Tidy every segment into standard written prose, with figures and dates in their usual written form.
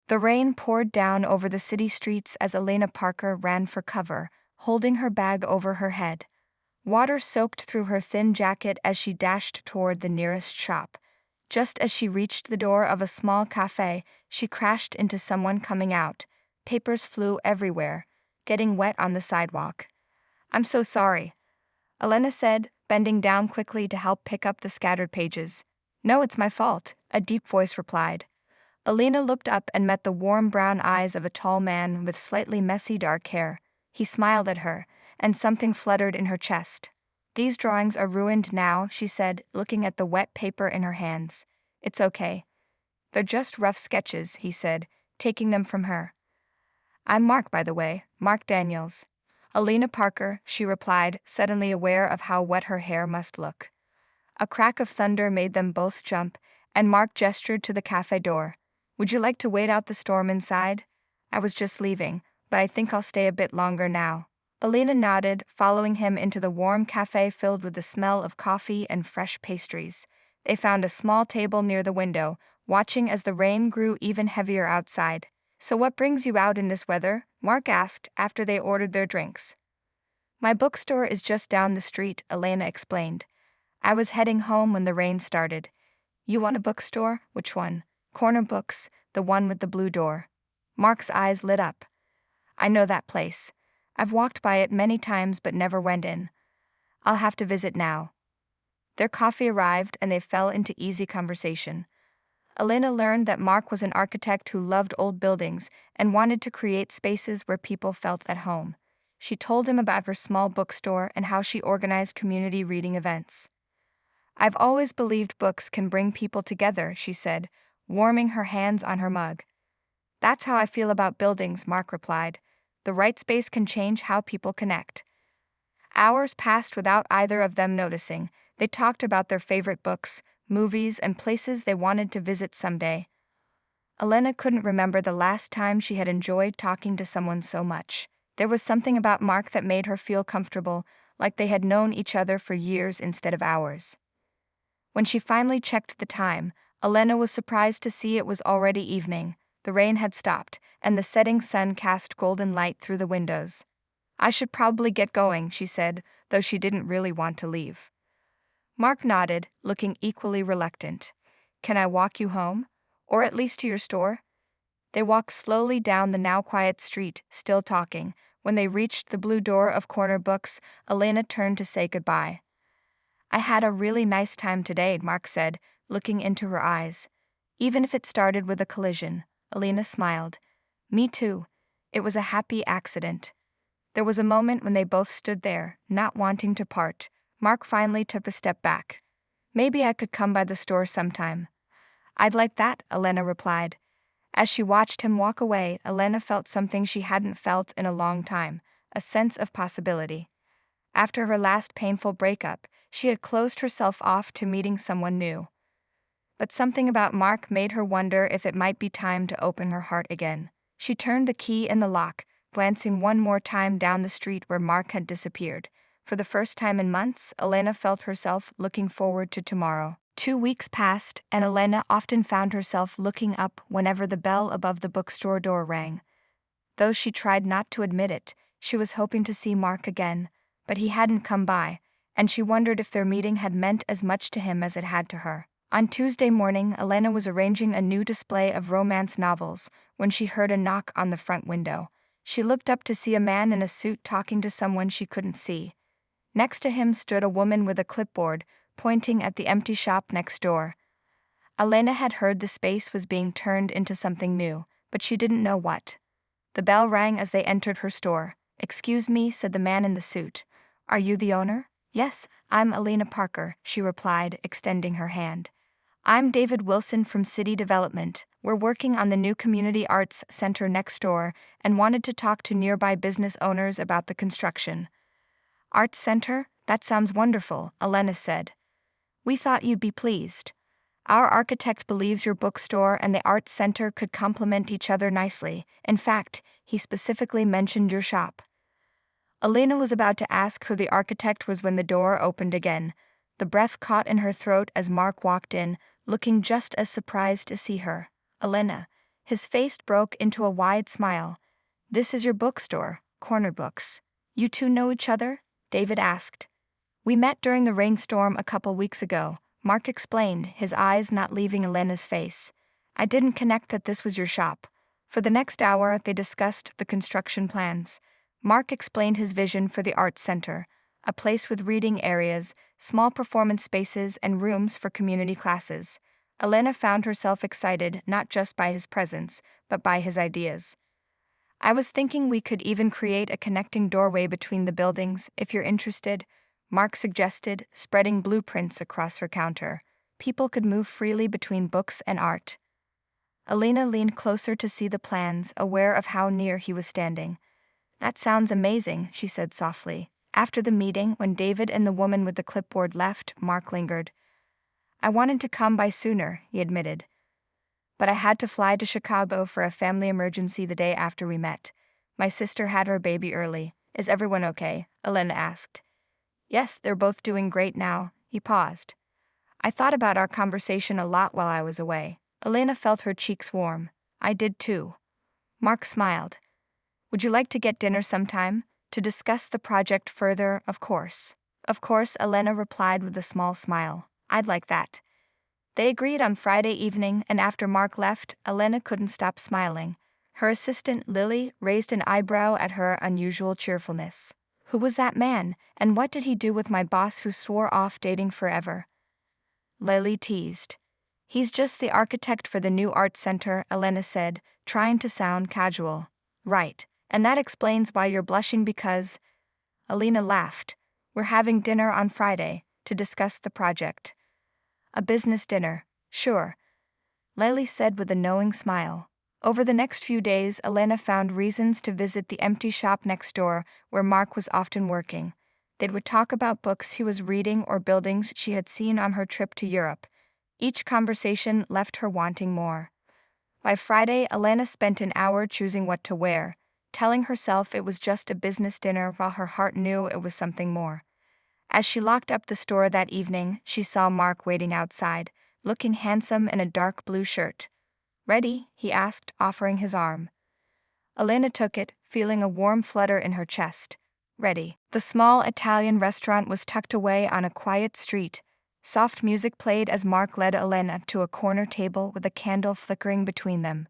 The rain poured down over the city streets as Elena Parker ran for cover, holding her bag over her head. Water soaked through her thin jacket as she dashed toward the nearest shop. Just as she reached the door of a small cafe, she crashed into someone coming out. Papers flew everywhere, getting wet on the sidewalk. "I'm so sorry," Elena said, bending down quickly to help pick up the scattered pages. "No, it's my fault," a deep voice replied. Elena looked up and met the warm brown eyes of a tall man with slightly messy dark hair. He smiled at her, and something fluttered in her chest. "These drawings are ruined now," she said, looking at the wet paper in her hands. "It's okay. They're just rough sketches," he said, taking them from her. "I'm Mark, by the way, Mark Daniels." "Elena Parker," she replied, suddenly aware of how wet her hair must look. A crack of thunder made them both jump, and Mark gestured to the cafe door. "Would you like to wait out the storm inside? I was just leaving, but I think I'll stay a bit longer now." Elena nodded, following him into the warm cafe filled with the smell of coffee and fresh pastries. They found a small table near the window, watching as the rain grew even heavier outside. "So what brings you out in this weather?" Mark asked after they ordered their drinks. "My bookstore is just down the street," Elena explained. "I was heading home when the rain started." "You want a bookstore? Which one?" "Corner Books, the one with the blue door." Mark's eyes lit up. "I know that place. I've walked by it many times but never went in. I'll have to visit now." Their coffee arrived and they fell into easy conversation. Elena learned that Mark was an architect who loved old buildings and wanted to create spaces where people felt at home. She told him about her small bookstore and how she organized community reading events. "I've always believed books can bring people together," she said, warming her hands on her mug. "That's how I feel about buildings," Mark replied. "The right space can change how people connect." Hours passed without either of them noticing. They talked about their favorite books, movies, and places they wanted to visit someday. Elena couldn't remember the last time she had enjoyed talking to someone so much. There was something about Mark that made her feel comfortable, like they had known each other for years instead of hours. When she finally checked the time, Elena was surprised to see it was already evening. The rain had stopped, and the setting sun cast golden light through the windows. "I should probably get going," she said, though she didn't really want to leave. Mark nodded, looking equally reluctant. "Can I walk you home? Or at least to your store?" They walked slowly down the now quiet street, still talking. When they reached the blue door of Corner Books, Elena turned to say goodbye. "I had a really nice time today," Mark said, looking into her eyes. "Even if it started with a collision." Elena smiled. "Me too. It was a happy accident." There was a moment when they both stood there, not wanting to part. Mark finally took a step back. "Maybe I could come by the store sometime." "I'd like that," Elena replied. As she watched him walk away, Elena felt something she hadn't felt in a long time, a sense of possibility. After her last painful breakup, she had closed herself off to meeting someone new. But something about Mark made her wonder if it might be time to open her heart again. She turned the key in the lock, glancing one more time down the street where Mark had disappeared. For the first time in months, Elena felt herself looking forward to tomorrow. 2 weeks passed, and Elena often found herself looking up whenever the bell above the bookstore door rang. Though she tried not to admit it, she was hoping to see Mark again, but he hadn't come by, and she wondered if their meeting had meant as much to him as it had to her. On Tuesday morning, Elena was arranging a new display of romance novels when she heard a knock on the front window. She looked up to see a man in a suit talking to someone she couldn't see. Next to him stood a woman with a clipboard, pointing at the empty shop next door. Elena had heard the space was being turned into something new, but she didn't know what. The bell rang as they entered her store. "Excuse me," said the man in the suit. "Are you the owner?" "Yes, I'm Elena Parker," she replied, extending her hand. "I'm David Wilson from City Development. We're working on the new community arts center next door and wanted to talk to nearby business owners about the construction." "Arts center? That sounds wonderful," Elena said. "We thought you'd be pleased. Our architect believes your bookstore and the arts center could complement each other nicely. In fact, he specifically mentioned your shop." Elena was about to ask who the architect was when the door opened again. The breath caught in her throat as Mark walked in, looking just as surprised to see her. "Elena." His face broke into a wide smile. "This is your bookstore, Corner Books. You two know each other?" David asked. "We met during the rainstorm a couple weeks ago," Mark explained, his eyes not leaving Elena's face. "I didn't connect that this was your shop." For the next hour, they discussed the construction plans. Mark explained his vision for the Arts Center, a place with reading areas, small performance spaces, and rooms for community classes. Elena found herself excited not just by his presence, but by his ideas. "I was thinking we could even create a connecting doorway between the buildings, if you're interested," Mark suggested, spreading blueprints across her counter. People could move freely between books and art. Elena leaned closer to see the plans, aware of how near he was standing. "That sounds amazing," she said softly. After the meeting, when David and the woman with the clipboard left, Mark lingered. "I wanted to come by sooner," he admitted. "But I had to fly to Chicago for a family emergency the day after we met. My sister had her baby early. Is everyone okay?" Elena asked. "Yes, they're both doing great now." He paused. "I thought about our conversation a lot while I was away." Elena felt her cheeks warm. "I did too." Mark smiled. "Would you like to get dinner sometime? To discuss the project further, of course." "Of course," Elena replied with a small smile. "I'd like that." They agreed on Friday evening, and after Mark left, Elena couldn't stop smiling. Her assistant, Lily, raised an eyebrow at her unusual cheerfulness. "Who was that man, and what did he do with my boss who swore off dating forever?" Lily teased. "He's just the architect for the new art center," Elena said, trying to sound casual. "Right, and that explains why you're blushing because—" Elena laughed. "We're having dinner on Friday, to discuss the project." "A business dinner, sure," Lily said with a knowing smile. Over the next few days, Elena found reasons to visit the empty shop next door where Mark was often working. They would talk about books he was reading or buildings she had seen on her trip to Europe. Each conversation left her wanting more. By Friday, Elena spent an hour choosing what to wear, telling herself it was just a business dinner while her heart knew it was something more. As she locked up the store that evening, she saw Mark waiting outside, looking handsome in a dark blue shirt. "Ready?" he asked, offering his arm. Elena took it, feeling a warm flutter in her chest. Ready. The small Italian restaurant was tucked away on a quiet street. Soft music played as Mark led Elena to a corner table with a candle flickering between them.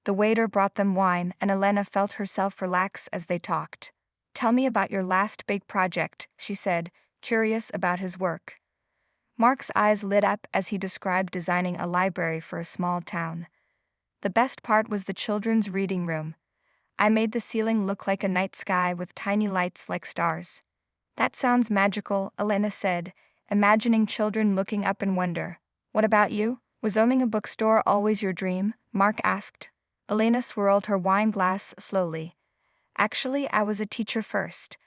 The waiter brought them wine, and Elena felt herself relax as they talked. "Tell me about your last big project," she said, curious about his work. Mark's eyes lit up as he described designing a library for a small town. "The best part was the children's reading room. I made the ceiling look like a night sky with tiny lights like stars." "That sounds magical," Elena said, imagining children looking up in wonder. "What about you? Was owning a bookstore always your dream?" Mark asked. Elena swirled her wine glass slowly. "Actually, I was a teacher first.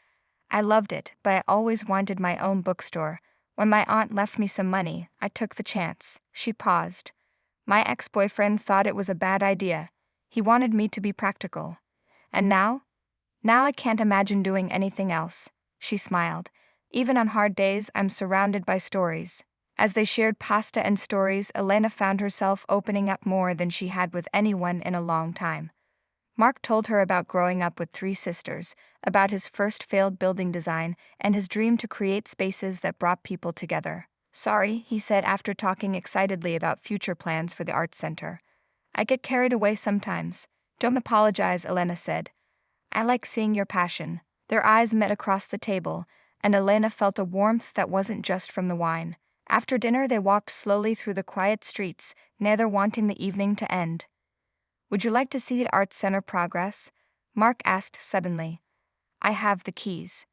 I loved it, but I always wanted my own bookstore. When my aunt left me some money, I took the chance." She paused. "My ex-boyfriend thought it was a bad idea. He wanted me to be practical. And now? Now I can't imagine doing anything else." She smiled. "Even on hard days, I'm surrounded by stories." As they shared pasta and stories, Elena found herself opening up more than she had with anyone in a long time. Mark told her about growing up with three sisters, about his first failed building design, and his dream to create spaces that brought people together. "Sorry," he said after talking excitedly about future plans for the Arts Center. "I get carried away sometimes." "Don't apologize," Elena said. "I like seeing your passion." Their eyes met across the table, and Elena felt a warmth that wasn't just from the wine. After dinner, they walked slowly through the quiet streets, neither wanting the evening to end. "Would you like to see the Arts Center progress?" Mark asked suddenly. "I have the keys."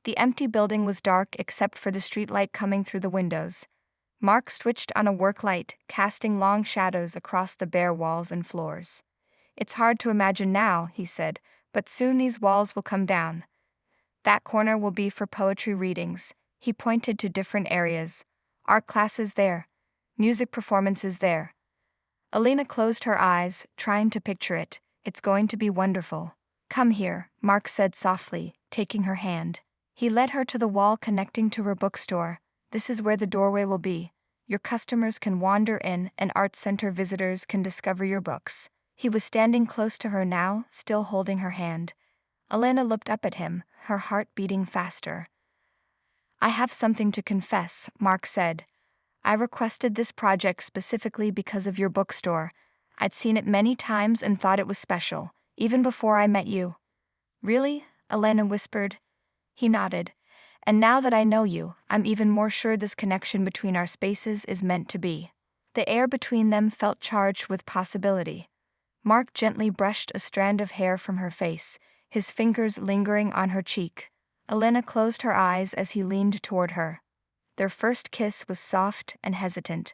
The empty building was dark except for the streetlight coming through the windows. Mark switched on a work light, casting long shadows across the bare walls and floors. "It's hard to imagine now," he said, "but soon these walls will come down. That corner will be for poetry readings." He pointed to different areas. "Art classes there. Music performances there." Elena closed her eyes, trying to picture it. "It's going to be wonderful." "Come here," Mark said softly, taking her hand. He led her to the wall connecting to her bookstore. "This is where the doorway will be. Your customers can wander in, and Art Center visitors can discover your books." He was standing close to her now, still holding her hand. Elena looked up at him, her heart beating faster. "I have something to confess," Mark said. "I requested this project specifically because of your bookstore. I'd seen it many times and thought it was special, even before I met you." "Really?" Elena whispered. He nodded. "And now that I know you, I'm even more sure this connection between our spaces is meant to be." The air between them felt charged with possibility. Mark gently brushed a strand of hair from her face, his fingers lingering on her cheek. Elena closed her eyes as he leaned toward her. Their first kiss was soft and hesitant,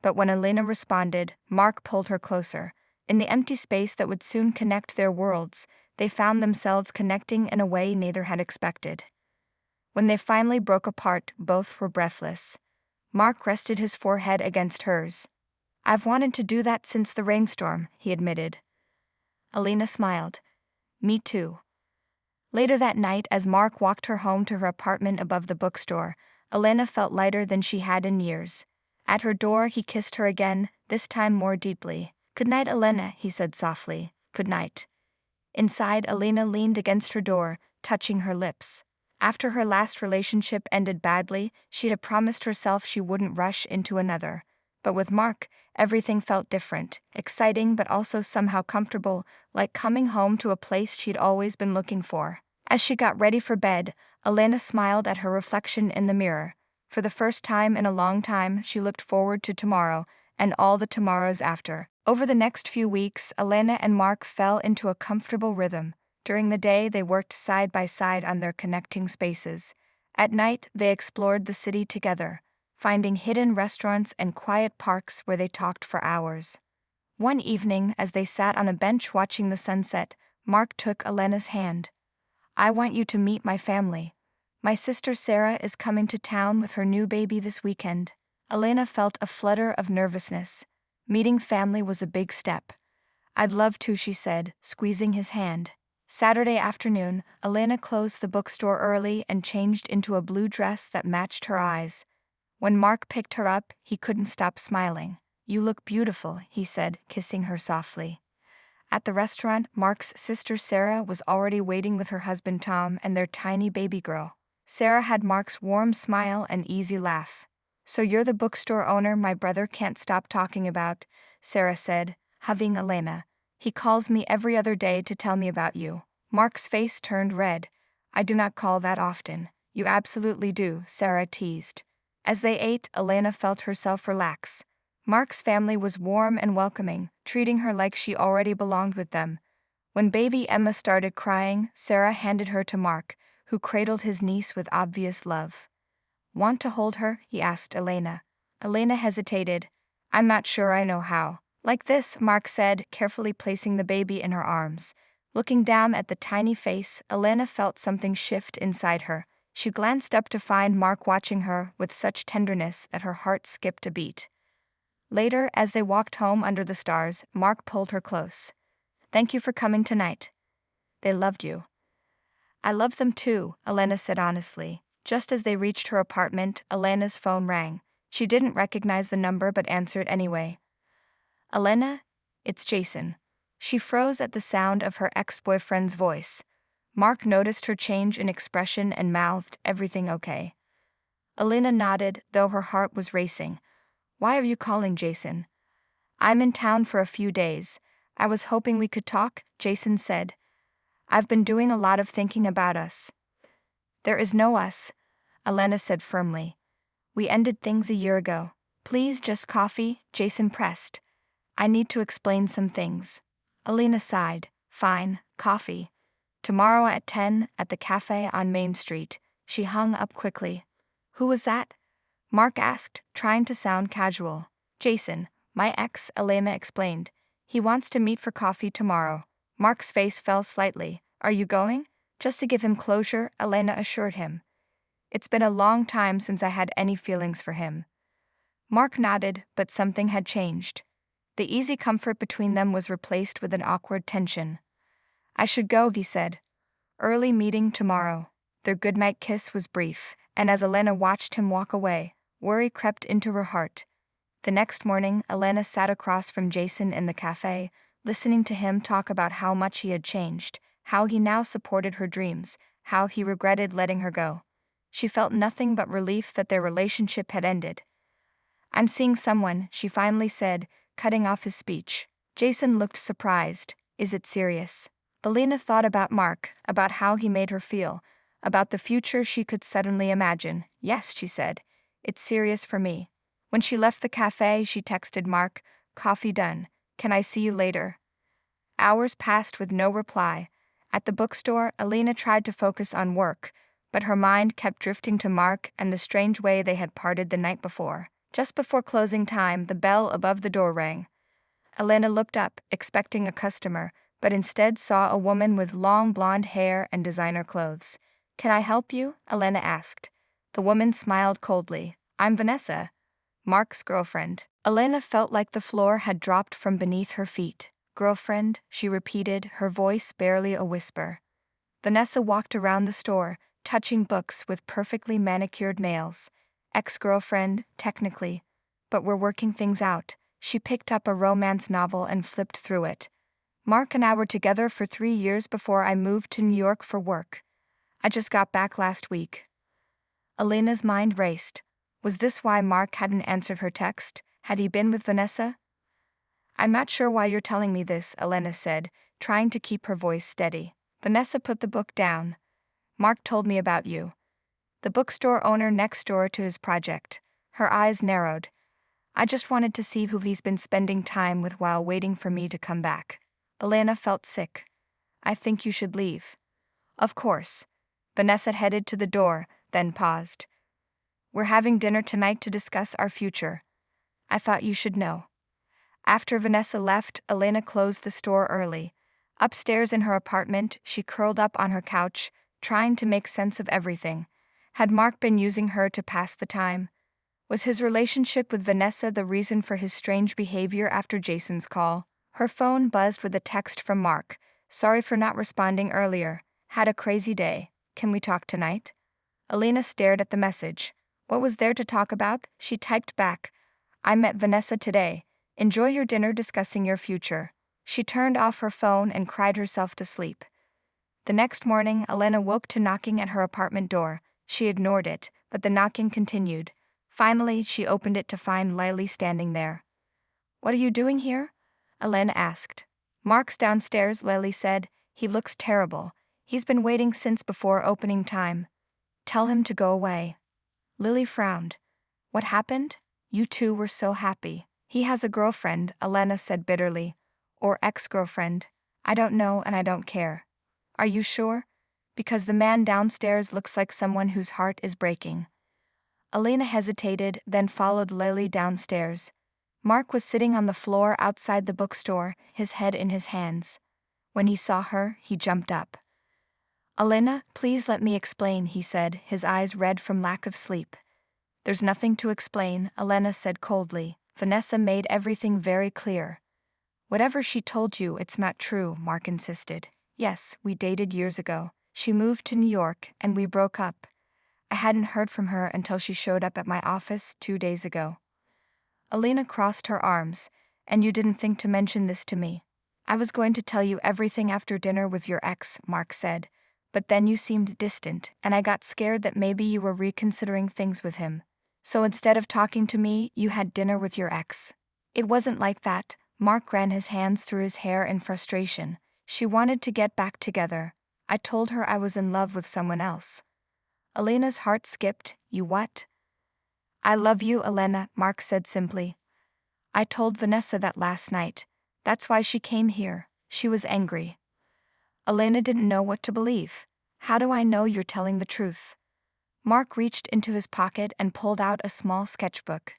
but when Elena responded, Mark pulled her closer. In the empty space that would soon connect their worlds, they found themselves connecting in a way neither had expected. When they finally broke apart, both were breathless. Mark rested his forehead against hers. "I've wanted to do that since the rainstorm," he admitted. Elena smiled. "Me too." Later that night, as Mark walked her home to her apartment above the bookstore, Elena felt lighter than she had in years. At her door, he kissed her again, this time more deeply. "Good night, Elena," he said softly. "Good night." Inside, Elena leaned against her door, touching her lips. After her last relationship ended badly, she had promised herself she wouldn't rush into another. But with Mark, everything felt different, exciting but also somehow comfortable, like coming home to a place she'd always been looking for. As she got ready for bed, Elena smiled at her reflection in the mirror. For the first time in a long time, she looked forward to tomorrow, and all the tomorrows after. Over the next few weeks, Elena and Mark fell into a comfortable rhythm. During the day, they worked side by side on their connecting spaces. At night, they explored the city together, finding hidden restaurants and quiet parks where they talked for hours. One evening, as they sat on a bench watching the sunset, Mark took Elena's hand. "I want you to meet my family. My sister Sarah is coming to town with her new baby this weekend." Elena felt a flutter of nervousness. Meeting family was a big step. "I'd love to," she said, squeezing his hand. Saturday afternoon, Elena closed the bookstore early and changed into a blue dress that matched her eyes. When Mark picked her up, he couldn't stop smiling. "You look beautiful," he said, kissing her softly. At the restaurant, Mark's sister Sarah was already waiting with her husband Tom and their tiny baby girl. Sarah had Mark's warm smile and easy laugh. "So you're the bookstore owner my brother can't stop talking about," Sarah said, hugging Elena. "He calls me every other day to tell me about you." Mark's face turned red. "I do not call that often." "You absolutely do," Sarah teased. As they ate, Elena felt herself relax. Mark's family was warm and welcoming, treating her like she already belonged with them. When baby Emma started crying, Sarah handed her to Mark, who cradled his niece with obvious love. "Want to hold her?" he asked Elena. Elena hesitated. "I'm not sure I know how." "Like this," Mark said, carefully placing the baby in her arms. Looking down at the tiny face, Elena felt something shift inside her. She glanced up to find Mark watching her with such tenderness that her heart skipped a beat. Later, as they walked home under the stars, Mark pulled her close. "Thank you for coming tonight. They loved you." "I loved them too," Elena said honestly. Just as they reached her apartment, Elena's phone rang. She didn't recognize the number but answered anyway. "Elena? It's Jason." She froze at the sound of her ex-boyfriend's voice. Mark noticed her change in expression and mouthed, "Everything okay?" Elena nodded, though her heart was racing. "Why are you calling, Jason?" "I'm in town for a few days. I was hoping we could talk," Jason said. "I've been doing a lot of thinking about us." "There is no us," Elena said firmly. "We ended things a year ago." "Please, just coffee," Jason pressed. "I need to explain some things." Elena sighed. "Fine, coffee. Tomorrow at 10 at the cafe on Main Street." She hung up quickly. "Who was that?" Mark asked, trying to sound casual. "Jason, my ex," Elena explained. "He wants to meet for coffee tomorrow." Mark's face fell slightly. "Are you going?" "Just to give him closure," Elena assured him. "It's been a long time since I had any feelings for him." Mark nodded, but something had changed. The easy comfort between them was replaced with an awkward tension. "I should go," he said. "Early meeting tomorrow." Their goodnight kiss was brief, and as Elena watched him walk away, worry crept into her heart. The next morning, Elena sat across from Jason in the cafe, listening to him talk about how much he had changed, how he now supported her dreams, how he regretted letting her go. She felt nothing but relief that their relationship had ended. "I'm seeing someone," she finally said, cutting off his speech. Jason looked surprised. "Is it serious?" Elena thought about Mark, about how he made her feel, about the future she could suddenly imagine. "Yes," she said. "It's serious for me." When she left the cafe, she texted Mark, "Coffee done. Can I see you later?" Hours passed with no reply. At the bookstore, Elena tried to focus on work, but her mind kept drifting to Mark and the strange way they had parted the night before. Just before closing time, the bell above the door rang. Elena looked up, expecting a customer, but instead saw a woman with long blonde hair and designer clothes. "Can I help you?" Elena asked. The woman smiled coldly. "I'm Vanessa, Mark's girlfriend." Elena felt like the floor had dropped from beneath her feet. "Girlfriend," she repeated, her voice barely a whisper. Vanessa walked around the store, touching books with perfectly manicured nails. "Ex-girlfriend, technically. But we're working things out." She picked up a romance novel and flipped through it. "Mark and I were together for 3 years before I moved to New York for work. I just got back last week." Elena's mind raced. Was this why Mark hadn't answered her text? Had he been with Vanessa? "I'm not sure why you're telling me this," Elena said, trying to keep her voice steady. Vanessa put the book down. "Mark told me about you. The bookstore owner next door to his project." Her eyes narrowed. "I just wanted to see who he's been spending time with while waiting for me to come back." Elena felt sick. "I think you should leave." "Of course." Vanessa headed to the door, then paused. "We're having dinner tonight to discuss our future. I thought you should know." After Vanessa left, Elena closed the store early. Upstairs in her apartment, she curled up on her couch, trying to make sense of everything. Had Mark been using her to pass the time? Was his relationship with Vanessa the reason for his strange behavior after Jason's call? Her phone buzzed with a text from Mark. "Sorry for not responding earlier. Had a crazy day. Can we talk tonight?" Elena stared at the message. What was there to talk about? She typed back, "I met Vanessa today. Enjoy your dinner discussing your future." She turned off her phone and cried herself to sleep. The next morning, Elena woke to knocking at her apartment door. She ignored it, but the knocking continued. Finally, she opened it to find Lily standing there. "What are you doing here?" Elena asked. "Mark's downstairs," Lily said. "He looks terrible. He's been waiting since before opening time. Tell him to go away." Lily frowned. "What happened? You two were so happy." "He has a girlfriend," Elena said bitterly. "Or ex-girlfriend. I don't know and I don't care." "Are you sure? Because the man downstairs looks like someone whose heart is breaking." Elena hesitated, then followed Lily downstairs. Mark was sitting on the floor outside the bookstore, his head in his hands. When he saw her, he jumped up. "Elena, please let me explain," he said, his eyes red from lack of sleep. "There's nothing to explain," Elena said coldly. "Vanessa made everything very clear." "Whatever she told you, it's not true," Mark insisted. "Yes, we dated years ago. She moved to New York, and we broke up. I hadn't heard from her until she showed up at my office 2 days ago." Elena crossed her arms. "And you didn't think to mention this to me?" "I was going to tell you everything after dinner with your ex," Mark said. "But then you seemed distant, and I got scared that maybe you were reconsidering things with him. So instead of talking to me, you had dinner with your ex." "It wasn't like that." Mark ran his hands through his hair in frustration. "She wanted to get back together. I told her I was in love with someone else." Elena's heart skipped. "You what?" "I love you, Elena," Mark said simply. "I told Vanessa that last night. That's why she came here." She was angry. Elena didn't know what to believe. "How do I know you're telling the truth?" Mark reached into his pocket and pulled out a small sketchbook.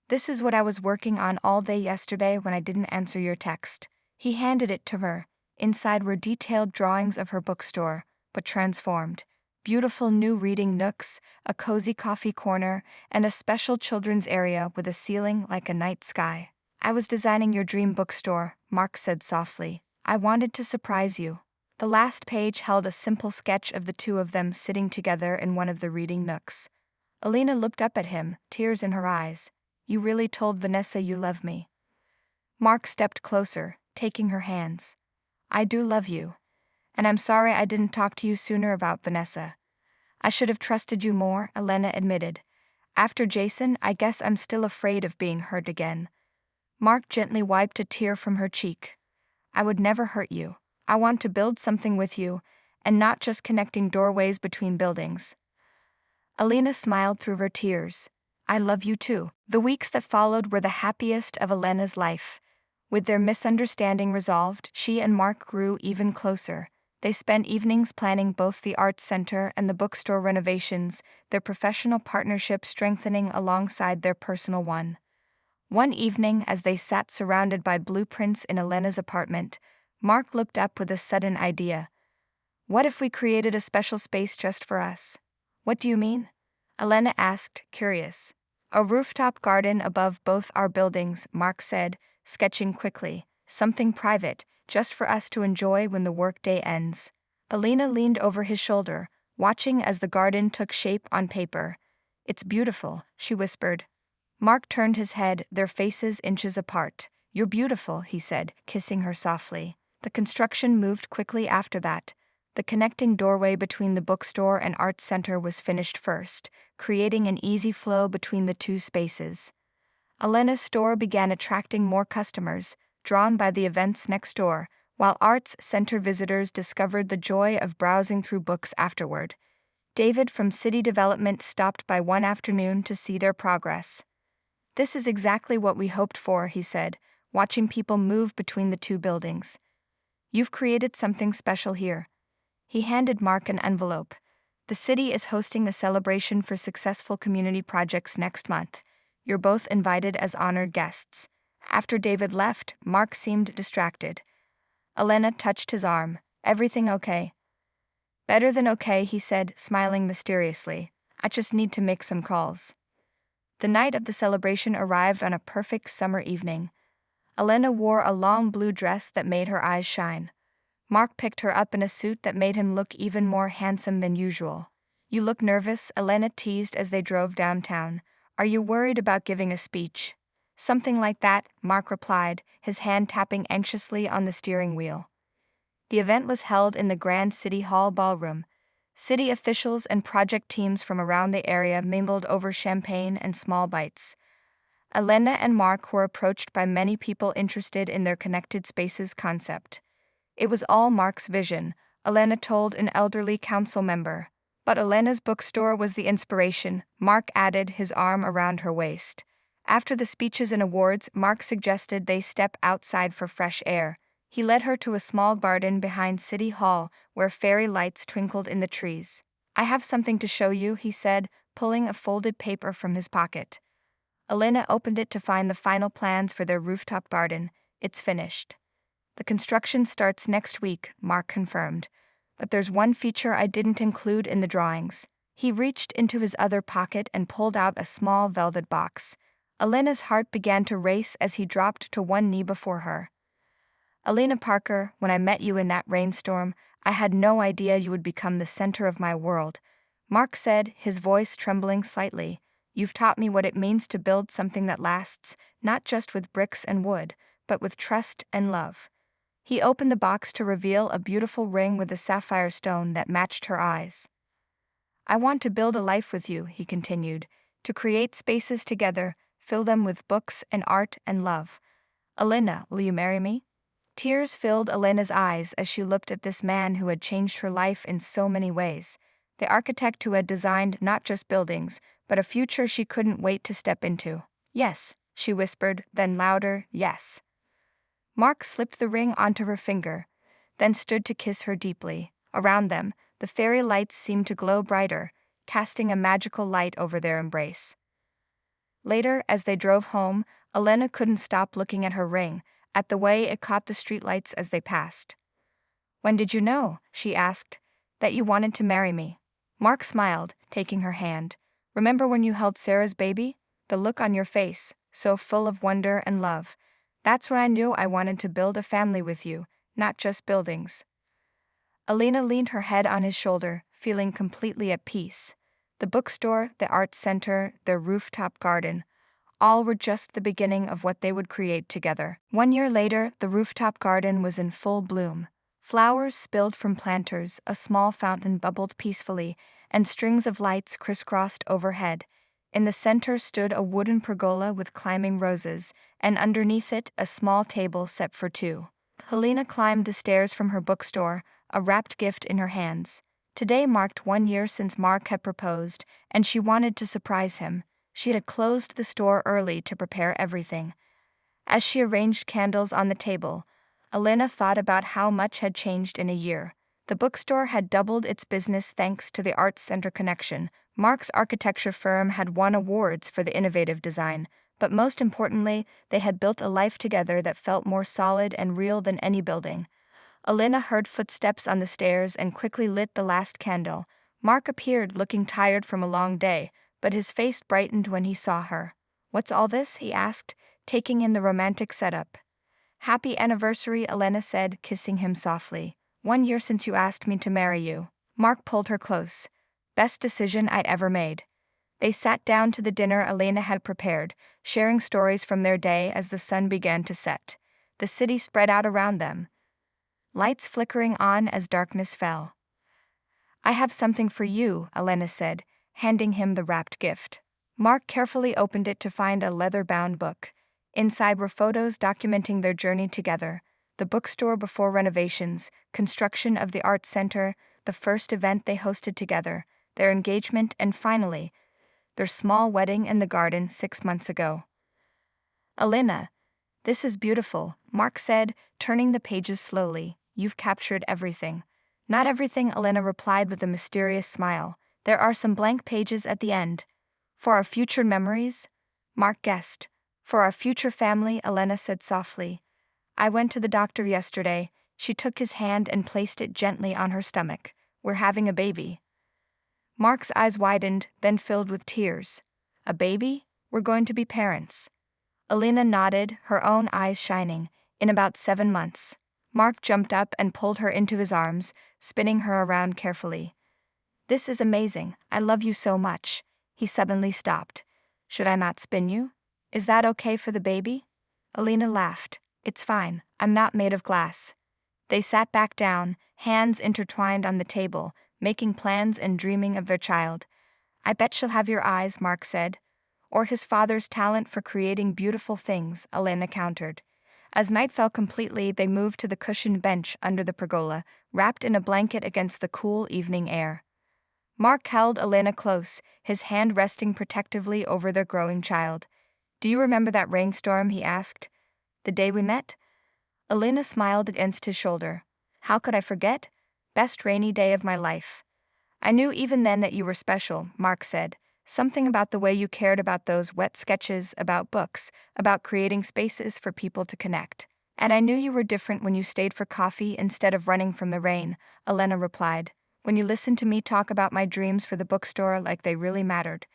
"This is what I was working on all day yesterday when I didn't answer your text." He handed it to her. Inside were detailed drawings of her bookstore, but transformed. Beautiful new reading nooks, a cozy coffee corner, and a special children's area with a ceiling like a night sky. "I was designing your dream bookstore," Mark said softly. "I wanted to surprise you." The last page held a simple sketch of the two of them sitting together in one of the reading nooks. Elena looked up at him, tears in her eyes. "You really told Vanessa you love me?" Mark stepped closer. taking her hands. I do love you. And I'm sorry I didn't talk to you sooner about Vanessa. I should have trusted you more, Elena admitted. After Jason, I guess I'm still afraid of being hurt again. Mark gently wiped a tear from her cheek. I would never hurt you. I want to build something with you, and not just connecting doorways between buildings. Elena smiled through her tears. I love you too. The weeks that followed were the happiest of Elena's life. With their misunderstanding resolved, she and Mark grew even closer. They spent evenings planning both the arts center and the bookstore renovations, their professional partnership strengthening alongside their personal one. One evening, as they sat surrounded by blueprints in Elena's apartment, Mark looked up with a sudden idea. What if we created a special space just for us? What do you mean? Elena asked, curious. A rooftop garden above both our buildings, Mark said, sketching quickly. Something private, just for us to enjoy when the workday ends. Elena leaned over his shoulder, watching as the garden took shape on paper. It's beautiful, she whispered. Mark turned his head, their faces inches apart. You're beautiful, he said, kissing her softly. The construction moved quickly after that. The connecting doorway between the bookstore and arts center was finished first, creating an easy flow between the two spaces. Elena's store began attracting more customers, drawn by the events next door, while arts center visitors discovered the joy of browsing through books afterward. David from City Development stopped by one afternoon to see their progress. This is exactly what we hoped for, he said, watching people move between the two buildings. You've created something special here. He handed Mark an envelope. The city is hosting a celebration for successful community projects next month. You're both invited as honored guests. After David left, Mark seemed distracted. Elena touched his arm. Everything okay? Better than okay, he said, smiling mysteriously. I just need to make some calls. The night of the celebration arrived on a perfect summer evening. Elena wore a long blue dress that made her eyes shine. Mark picked her up in a suit that made him look even more handsome than usual. You look nervous, Elena teased as they drove downtown. Are you worried about giving a speech? Something like that, Mark replied, his hand tapping anxiously on the steering wheel. The event was held in the Grand City Hall ballroom. City officials and project teams from around the area mingled over champagne and small bites. Elena and Mark were approached by many people interested in their connected spaces concept. It was all Mark's vision, Elena told an elderly council member. But Elena's bookstore was the inspiration, Mark added, his arm around her waist. After the speeches and awards, Mark suggested they step outside for fresh air. He led her to a small garden behind City Hall, where fairy lights twinkled in the trees. I have something to show you, he said, pulling a folded paper from his pocket. Elena opened it to find the final plans for their rooftop garden. It's finished. The construction starts next week, Mark confirmed. But there's one feature I didn't include in the drawings. He reached into his other pocket and pulled out a small velvet box. Elena's heart began to race as he dropped to one knee before her. Elena Parker, when I met you in that rainstorm, I had no idea you would become the center of my world. Mark said, his voice trembling slightly. You've taught me what it means to build something that lasts, not just with bricks and wood, but with trust and love. He opened the box to reveal a beautiful ring with a sapphire stone that matched her eyes. I want to build a life with you, he continued, to create spaces together, fill them with books and art and love. Elena, will you marry me? Tears filled Elena's eyes as she looked at this man who had changed her life in so many ways. The architect who had designed not just buildings, but a future she couldn't wait to step into. Yes, she whispered, then louder, yes. Mark slipped the ring onto her finger, then stood to kiss her deeply. Around them, the fairy lights seemed to glow brighter, casting a magical light over their embrace. Later, as they drove home, Elena couldn't stop looking at her ring, at the way it caught the streetlights as they passed. When did you know, she asked, that you wanted to marry me? Mark smiled, taking her hand. Remember when you held Sarah's baby? The look on your face, so full of wonder and love. That's when I knew I wanted to build a family with you, not just buildings. Elena leaned her head on his shoulder, feeling completely at peace. The bookstore, the arts center, their rooftop garden, all were just the beginning of what they would create together. 1 year later, the rooftop garden was in full bloom. Flowers spilled from planters, a small fountain bubbled peacefully, and strings of lights crisscrossed overhead. In the center stood a wooden pergola with climbing roses, and underneath it a small table set for two. Helena climbed the stairs from her bookstore, a wrapped gift in her hands. Today marked 1 year since Mark had proposed, and she wanted to surprise him. She had closed the store early to prepare everything. As she arranged candles on the table, Elena thought about how much had changed in a year. The bookstore had doubled its business thanks to the Arts Center connection. Mark's architecture firm had won awards for the innovative design, but most importantly, they had built a life together that felt more solid and real than any building. Elena heard footsteps on the stairs and quickly lit the last candle. Mark appeared looking tired from a long day, but his face brightened when he saw her. "What's all this?" he asked, taking in the romantic setup. "Happy anniversary," Elena said, kissing him softly. 1 year since you asked me to marry you." Mark pulled her close. "Best decision I'd ever made." They sat down to the dinner Elena had prepared, sharing stories from their day as the sun began to set. The city spread out around them, lights flickering on as darkness fell. "I have something for you," Elena said, handing him the wrapped gift. Mark carefully opened it to find a leather-bound book. Inside were photos documenting their journey together, the bookstore before renovations, construction of the Arts Center, the first event they hosted together, their engagement, and finally, their small wedding in the garden 6 months ago. "Elena, this is beautiful," Mark said, turning the pages slowly. "You've captured everything." "Not everything," Elena replied with a mysterious smile. "There are some blank pages at the end." "For our future memories?" Mark guessed. "For our future family," Elena said softly. "I went to the doctor yesterday." She took his hand and placed it gently on her stomach. "We're having a baby." Mark's eyes widened, then filled with tears. "A baby? We're going to be parents." Elena nodded, her own eyes shining. "In about 7 months." Mark jumped up and pulled her into his arms, spinning her around carefully. "This is amazing. I love you so much." He suddenly stopped. "Should I not spin you? Is that okay for the baby?" Elena laughed. "It's fine. I'm not made of glass." They sat back down, hands intertwined on the table, making plans and dreaming of their child. "I bet she'll have your eyes," Mark said. "Or his father's talent for creating beautiful things," Elena countered. As night fell completely, they moved to the cushioned bench under the pergola, wrapped in a blanket against the cool evening air. Mark held Elena close, his hand resting protectively over their growing child. "Do you remember that rainstorm?" he asked. "The day we met?" Elena smiled against his shoulder. "How could I forget? Best rainy day of my life." "I knew even then that you were special," Mark said. "Something about the way you cared about those wet sketches, about books, about creating spaces for people to connect. And I knew you were different when you stayed for coffee instead of running from the rain," Elena replied. "When you listened to me talk about my dreams for the bookstore like they really mattered."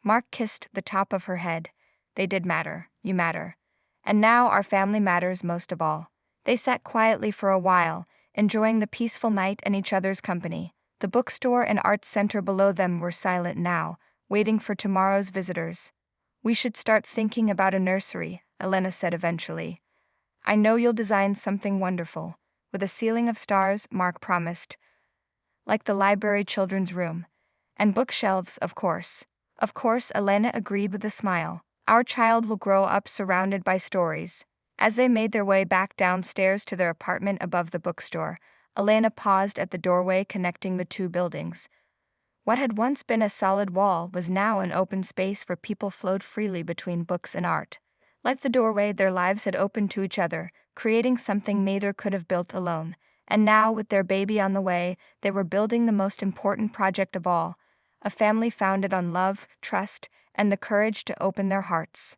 Mark kissed the top of her head. "They did matter. You matter. And now our family matters most of all." They sat quietly for a while, enjoying the peaceful night and each other's company. The bookstore and arts center below them were silent now, waiting for tomorrow's visitors. "We should start thinking about a nursery," Elena said eventually. "I know you'll design something wonderful." "With a ceiling of stars," Mark promised. "Like the library children's room. And bookshelves, of course." "Of course," Elena agreed with a smile. "Our child will grow up surrounded by stories." As they made their way back downstairs to their apartment above the bookstore, Elena paused at the doorway connecting the two buildings. What had once been a solid wall was now an open space where people flowed freely between books and art. Like the doorway, their lives had opened to each other, creating something neither could have built alone. And now, with their baby on the way, they were building the most important project of all, a family founded on love, trust, and the courage to open their hearts.